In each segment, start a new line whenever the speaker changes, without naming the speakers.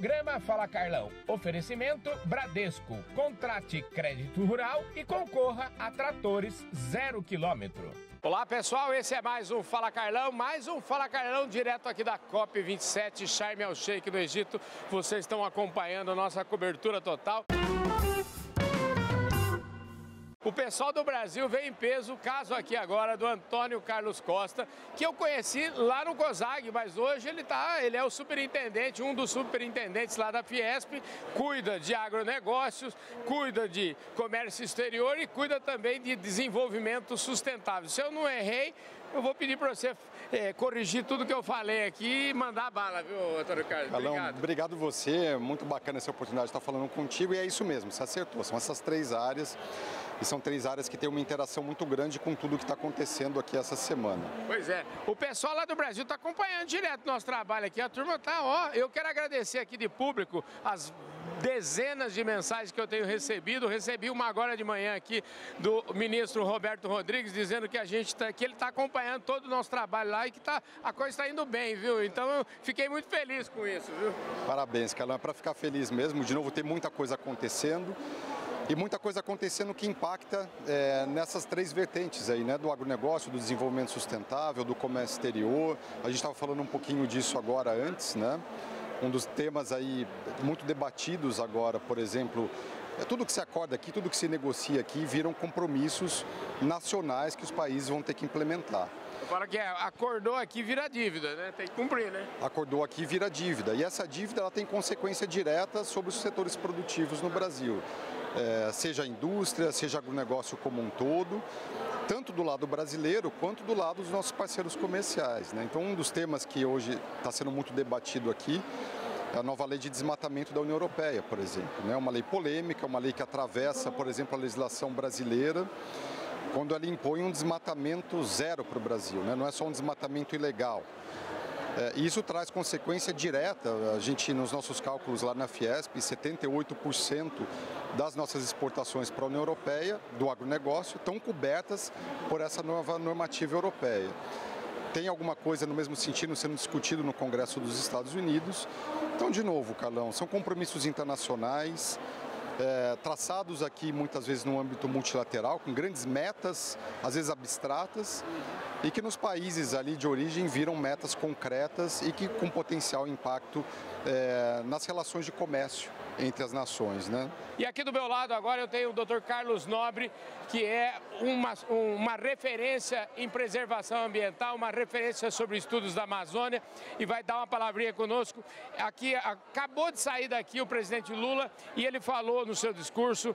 Programa Fala Carlão. Oferecimento Bradesco. Contrate crédito rural e concorra a tratores 0 km. Olá pessoal, esse é mais um Fala Carlão direto aqui da COP27, Sharm El Sheikh do Egito. Vocês estão acompanhando a nossa cobertura total. O pessoal do Brasil veio em peso, o caso aqui agora do Antônio Carlos Costa, que eu conheci lá no COSAG, mas hoje ele é o superintendente, um dos superintendentes lá da Fiesp, cuida de agronegócios, cuida de comércio exterior e cuida também de desenvolvimento sustentável. Se eu não errei, eu vou pedir para você corrigir tudo que eu falei aqui e mandar bala, viu, Antônio Carlos? Obrigado.
Obrigado você, muito bacana essa oportunidade de estar falando contigo, e é isso mesmo, você acertou, são essas três áreas, e são três áreas que têm uma interação muito grande com tudo que está acontecendo aqui essa semana.
Pois é, o pessoal lá do Brasil está acompanhando direto o nosso trabalho aqui, a turma tá, ó, eu quero agradecer aqui de público as dezenas de mensagens que eu tenho recebido. Recebi uma agora de manhã aqui do ministro Roberto Rodrigues dizendo que que ele está acompanhando todo o nosso trabalho lá e que a coisa está indo bem, viu? Então eu fiquei muito feliz com isso, viu?
Parabéns, Carlão, é para ficar feliz mesmo. De novo, tem muita coisa acontecendo. E muita coisa acontecendo que impacta nessas três vertentes aí, né? Do agronegócio, do desenvolvimento sustentável, do comércio exterior. A gente estava falando um pouquinho disso agora antes, né? Um dos temas aí muito debatidos agora, por exemplo, tudo que se acorda aqui, tudo que se negocia aqui viram compromissos nacionais que os países vão ter que implementar.
Fala que acordou aqui vira dívida, né? Tem que cumprir, né?
Acordou aqui vira dívida. E essa dívida ela tem consequência direta sobre os setores produtivos no Brasil. Seja a indústria, seja agronegócio como um todo, tanto do lado brasileiro quanto do lado dos nossos parceiros comerciais, né? Então, um dos temas que hoje está sendo muito debatido aqui é a nova lei de desmatamento da União Europeia, por exemplo, né? Uma lei polêmica, uma lei que atravessa, por exemplo, a legislação brasileira, quando ela impõe um desmatamento zero para o Brasil, né? Não é só um desmatamento ilegal. E isso traz consequência direta. A gente, nos nossos cálculos lá na Fiesp, 78% das nossas exportações para a União Europeia, do agronegócio, estão cobertas por essa nova normativa europeia. Tem alguma coisa no mesmo sentido sendo discutido no Congresso dos Estados Unidos. Então, de novo, Carlão, são compromissos internacionais, traçados aqui muitas vezes no âmbito multilateral, com grandes metas, às vezes abstratas, e que nos países ali de origem viram metas concretas e que com potencial impacto nas relações de comércio entre as nações, né?
E aqui do meu lado agora eu tenho o Dr. Carlos Nobre, que é uma referência em preservação ambiental, uma referência sobre estudos da Amazônia, e vai dar uma palavrinha conosco. Aqui acabou de sair daqui o presidente Lula e ele falou no seu discurso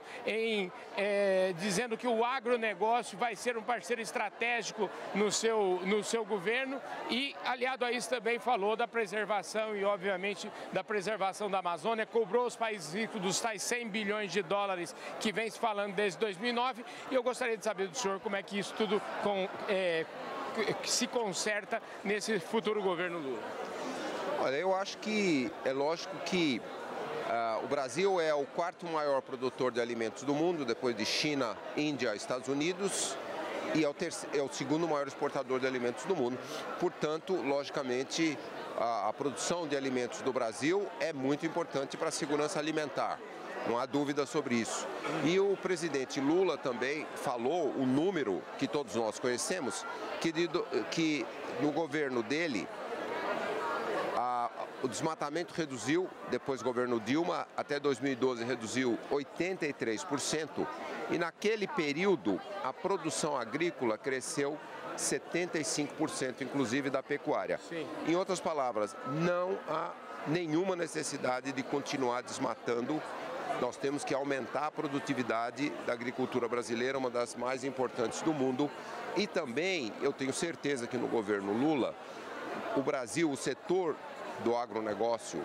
dizendo que o agronegócio vai ser um parceiro estratégico no seu governo, e aliado a isso também falou da preservação e obviamente da preservação da Amazônia, cobrou os países ricos dos tais 100 bilhões de dólares que vem se falando desde 2009, e eu gostaria de saber do senhor como é que isso tudo se conserta nesse futuro governo Lula.
Olha, eu acho que é lógico que o Brasil é o quarto maior produtor de alimentos do mundo, depois de China, Índia, Estados Unidos, e é o segundo maior exportador de alimentos do mundo. Portanto, logicamente, a produção de alimentos do Brasil é muito importante para a segurança alimentar. Não há dúvida sobre isso. E o presidente Lula também falou o número que todos nós conhecemos, que no governo dele o desmatamento reduziu, depois do governo Dilma, até 2012 reduziu 83%, e naquele período a produção agrícola cresceu 75%, inclusive da pecuária.
Sim.
Em outras palavras, não há nenhuma necessidade de continuar desmatando. Nós temos que aumentar a produtividade da agricultura brasileira, uma das mais importantes do mundo. E também, eu tenho certeza que no governo Lula, o Brasil, o setor do agronegócio,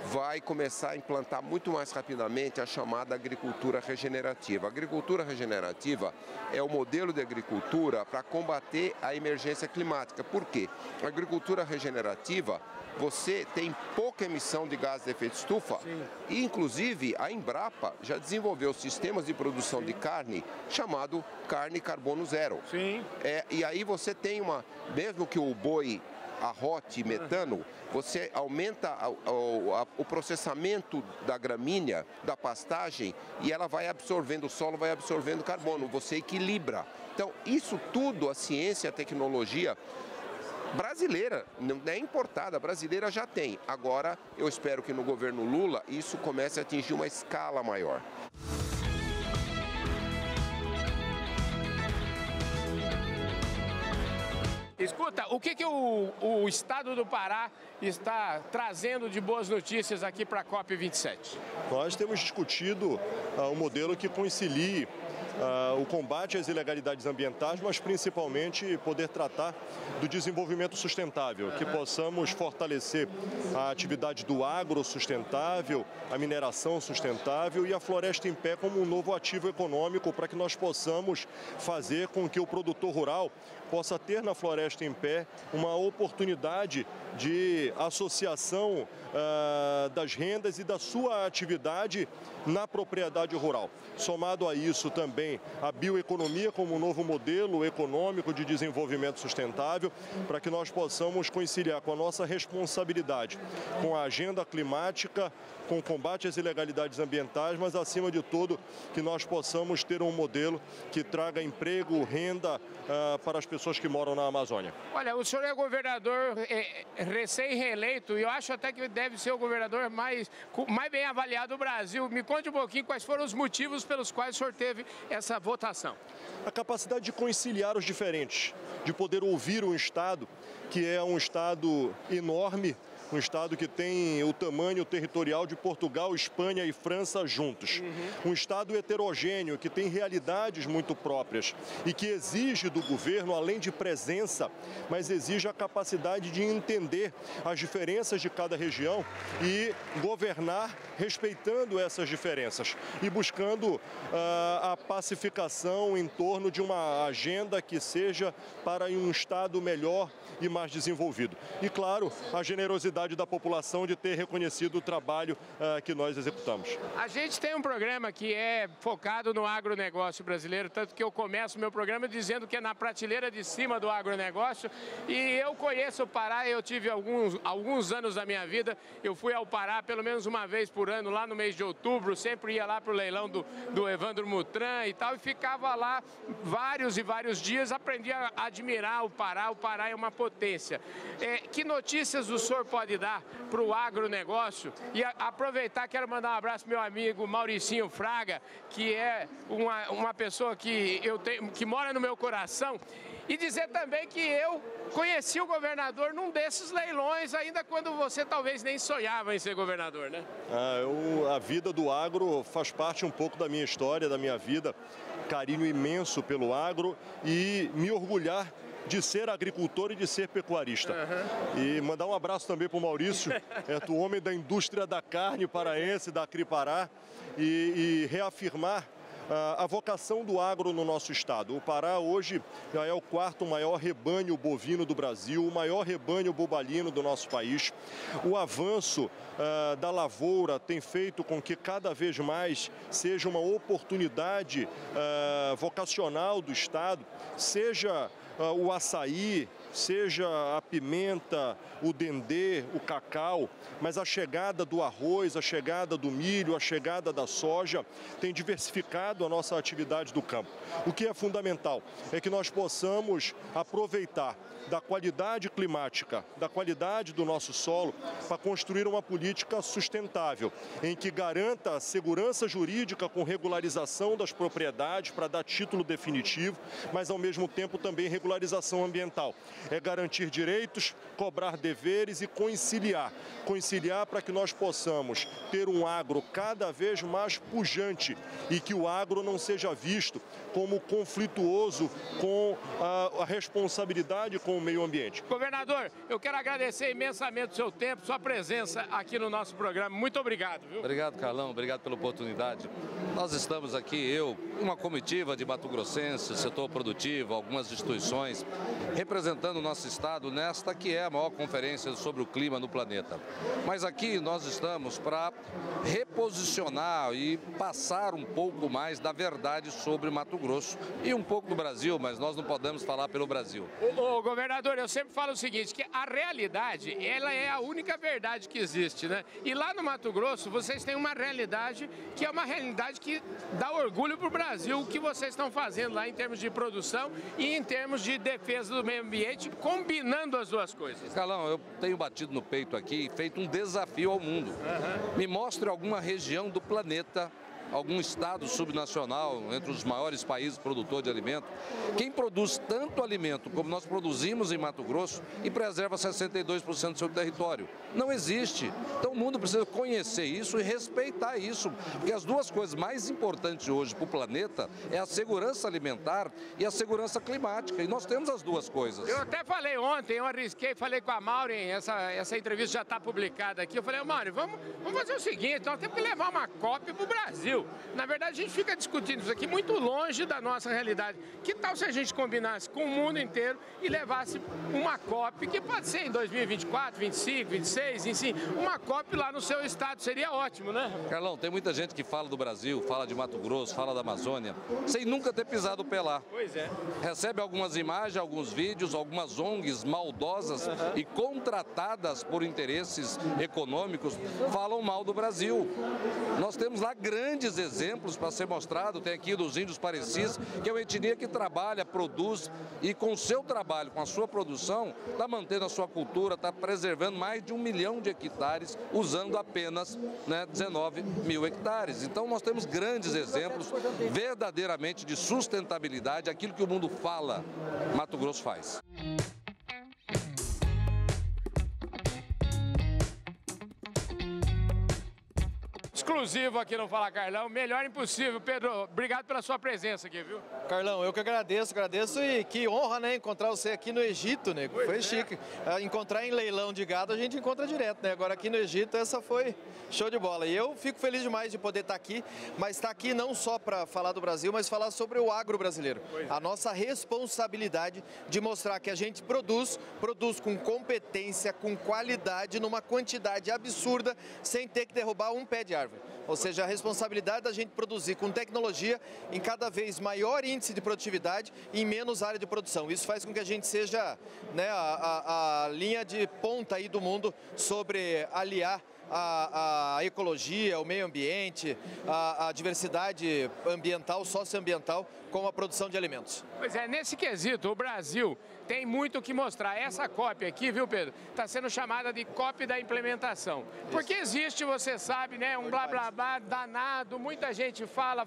vai começar a implantar muito mais rapidamente a chamada agricultura regenerativa. A agricultura regenerativa é o modelo de agricultura para combater a emergência climática. Por quê? A agricultura regenerativa, você tem pouca emissão de gases de efeito estufa.
Sim.
E, inclusive, a Embrapa já desenvolveu sistemas de produção de carne chamado carne carbono zero.
Sim.
E aí você tem mesmo que o boi arrote metano, você aumenta o processamento da gramínea, da pastagem, e ela vai absorvendo, o solo vai absorvendo carbono, você equilibra. Então, isso tudo, a ciência, a tecnologia brasileira, não é importada, a brasileira já tem. Agora, eu espero que no governo Lula isso comece a atingir uma escala maior.
Escuta, o que o estado do Pará está trazendo de boas notícias aqui para a COP27?
Nós temos discutido um modelo que concilie o combate às ilegalidades ambientais, mas principalmente poder tratar do desenvolvimento sustentável, que possamos fortalecer a atividade do agro sustentável, a mineração sustentável e a floresta em pé como um novo ativo econômico para que nós possamos fazer com que o produtor rural possa ter na floresta em pé uma oportunidade de associação das rendas e da sua atividade na propriedade rural. Somado a isso também a bioeconomia como um novo modelo econômico de desenvolvimento sustentável, para que nós possamos conciliar com a nossa responsabilidade, com a agenda climática, com o combate às ilegalidades ambientais, mas acima de tudo que nós possamos ter um modelo que traga emprego, renda para as pessoas que moram na Amazônia.
Olha, o senhor é governador recém-reeleito e eu acho até que deve ser o governador mais bem avaliado do Brasil. Me conte um pouquinho quais foram os motivos pelos quais o senhor teve essa votação.
A capacidade de conciliar os diferentes, de poder ouvir um Estado que é um Estado enorme, um Estado que tem o tamanho territorial de Portugal, Espanha e França juntos. Um Estado heterogêneo, que tem realidades muito próprias e que exige do governo, além de presença, mas exige a capacidade de entender as diferenças de cada região e governar respeitando essas diferenças e buscando a pacificação em torno de uma agenda que seja para um Estado melhor e mais desenvolvido. E, claro, a generosidade da população de ter reconhecido o trabalho que nós executamos.
A gente tem um programa que é focado no agronegócio brasileiro, tanto que eu começo o meu programa dizendo que é na prateleira de cima do agronegócio. E eu conheço o Pará, eu tive alguns anos da minha vida, eu fui ao Pará pelo menos uma vez por ano, lá no mês de outubro, sempre ia lá para o leilão do Evandro Mutran e tal, e ficava lá vários e vários dias, aprendi a admirar o Pará é uma potência. Que notícias o senhor pode dar para o agronegócio? E aproveitar, quero mandar um abraço ao meu amigo Mauricinho Fraga, que é uma pessoa que mora no meu coração, e dizer também que eu conheci o governador num desses leilões, ainda quando você talvez nem sonhava em ser governador, né?
A vida do agro faz parte um pouco da minha história, da minha vida, carinho imenso pelo agro e me orgulhar de ser agricultor e de ser pecuarista. E mandar um abraço também para o Maurício, o homem da indústria da carne paraense, da Acripará, e reafirmar a vocação do agro no nosso estado. O Pará hoje já é o quarto maior rebanho bovino do Brasil, o maior rebanho bobalino do nosso país. O avanço da lavoura tem feito com que cada vez mais seja uma oportunidade vocacional do estado, seja o açaí, seja a pimenta, o dendê, o cacau, mas a chegada do arroz, a chegada do milho, a chegada da soja tem diversificado a nossa atividade do campo. O que é fundamental é que nós possamos aproveitar da qualidade climática, da qualidade do nosso solo, para construir uma política sustentável, em que garanta a segurança jurídica com regularização das propriedades para dar título definitivo, mas ao mesmo tempo também regularização ambiental. É garantir direitos, cobrar deveres e conciliar. Conciliar para que nós possamos ter um agro cada vez mais pujante e que o agro não seja visto como conflituoso com a responsabilidade com o meio ambiente.
Governador, eu quero agradecer imensamente o seu tempo, sua presença aqui no nosso programa. Muito obrigado, viu?
Obrigado, Carlão. Obrigado pela oportunidade. Nós estamos aqui, uma comitiva de Mato Grossense, setor produtivo, algumas instituições, representando representando o nosso estado nesta que é a maior conferência sobre o clima no planeta. Mas aqui nós estamos para reposicionar e passar um pouco mais da verdade sobre Mato Grosso e um pouco do Brasil, mas nós não podemos falar pelo Brasil.
Ô, governador, eu sempre falo o seguinte, que a realidade, ela é a única verdade que existe, né? E lá no Mato Grosso, vocês têm uma realidade que é uma realidade que dá orgulho para o Brasil, o que vocês estão fazendo lá em termos de produção e em termos de defesa do meio ambiente, combinando as duas coisas.
Carlão, eu tenho batido no peito aqui e feito um desafio ao mundo. Me mostre alguma região do planeta, algum estado subnacional, entre os maiores países produtores de alimento, quem produz tanto alimento como nós produzimos em Mato Grosso e preserva 62% do seu território. Não existe. Então o mundo precisa conhecer isso e respeitar isso, porque as duas coisas mais importantes hoje para o planeta é a segurança alimentar e a segurança climática, e nós temos as duas coisas.
Eu até falei ontem, eu arrisquei, falei com a Maureen, essa entrevista já está publicada aqui, eu falei, Maureen, vamos fazer o seguinte, nós temos que levar uma COP para o Brasil. Na verdade, a gente fica discutindo isso aqui muito longe da nossa realidade. Que tal se a gente combinasse com o mundo inteiro e levasse uma COP, que pode ser em 2024, 25, 26, enfim, uma COP lá no seu estado, seria ótimo, né?
Carlão, tem muita gente que fala do Brasil, fala de Mato Grosso, fala da Amazônia, sem nunca ter pisado o pé lá.
Pois é.
Recebe algumas imagens, alguns vídeos, algumas ONGs maldosas e contratadas por interesses econômicos, falam mal do Brasil. Nós temos lá grandes exemplos para ser mostrado, tem aqui dos índios parecis, que é uma etnia que trabalha, produz e com o seu trabalho, com a sua produção, está mantendo a sua cultura, está preservando mais de 1 milhão de hectares, usando apenas 19 mil hectares. Então nós temos grandes exemplos verdadeiramente de sustentabilidade, aquilo que o mundo fala, Mato Grosso faz.
Exclusivo aqui no Fala Carlão, melhor impossível. Pedro, obrigado pela sua presença aqui, viu?
Carlão, eu que agradeço e que honra, né, encontrar você aqui no Egito, né? Foi chique. Encontrar em leilão de gado a gente encontra direto, né? Agora aqui no Egito essa foi show de bola. E eu fico feliz demais de poder estar aqui, mas estar aqui não só para falar do Brasil, mas falar sobre o agro brasileiro. A nossa responsabilidade de mostrar que a gente produz com competência, com qualidade, numa quantidade absurda, sem ter que derrubar um pé de árvore. Ou seja, a responsabilidade da gente produzir com tecnologia em cada vez maior índice de produtividade e em menos área de produção. Isso faz com que a gente seja, né, a linha de ponta aí do mundo sobre aliar a ecologia, o meio ambiente, a diversidade ambiental, socioambiental com a produção de alimentos.
Pois é, nesse quesito, o Brasil tem muito o que mostrar. Essa COP aqui, viu, Pedro, está sendo chamada de COP da implementação. Porque existe, você sabe, né, um blá blá blá danado, muita gente fala,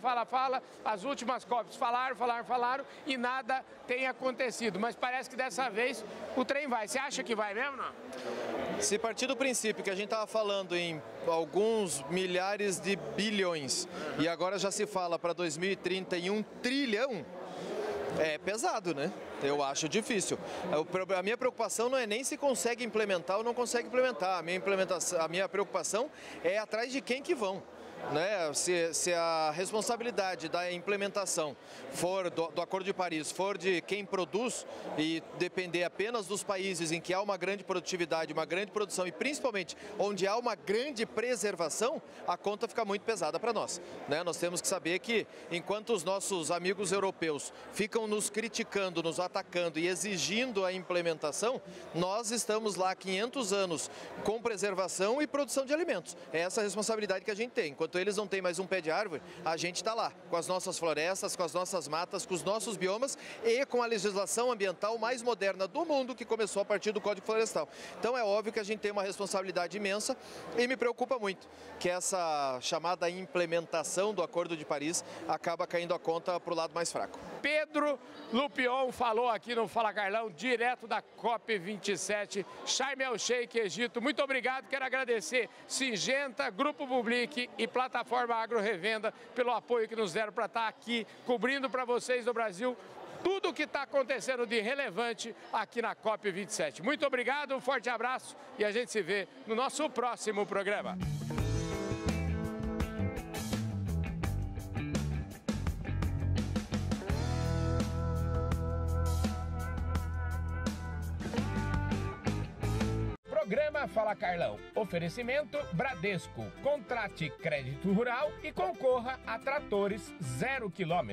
as últimas COPs falaram e nada tem acontecido. Mas parece que dessa vez o trem vai. Você acha que vai mesmo, não?
Se partir do princípio que a gente estava falando em alguns milhares de bilhões e agora já se fala para 2030 em 1 trilhão, é pesado, né? Eu acho difícil. A minha preocupação não é nem se consegue implementar ou não consegue implementar. A minha preocupação é atrás de quem que vão. Né? Se a responsabilidade da implementação for do Acordo de Paris for de quem produz e depender apenas dos países em que há uma grande produtividade, uma grande produção e principalmente onde há uma grande preservação, a conta fica muito pesada para nós. Né? Nós temos que saber que enquanto os nossos amigos europeus ficam nos criticando, nos atacando e exigindo a implementação, nós estamos lá há 500 anos com preservação e produção de alimentos. É essa a responsabilidade que a gente tem. Enquanto eles não têm mais um pé de árvore, a gente está lá, com as nossas florestas, com as nossas matas, com os nossos biomas e com a legislação ambiental mais moderna do mundo, que começou a partir do Código Florestal. Então é óbvio que a gente tem uma responsabilidade imensa e me preocupa muito que essa chamada implementação do Acordo de Paris acaba caindo a conta para o lado mais fraco.
Pedro Lupion falou aqui no Fala Carlão, direto da COP27, Sharm el-Sheikh, Egito. Muito obrigado, quero agradecer Singenta, Grupo Public e Plataforma Agro Revenda pelo apoio que nos deram para estar aqui cobrindo para vocês do Brasil tudo o que está acontecendo de relevante aqui na COP27. Muito obrigado, um forte abraço e a gente se vê no nosso próximo programa. Programa Fala Carlão. Oferecimento Bradesco. Contrate crédito rural e concorra a tratores 0 km.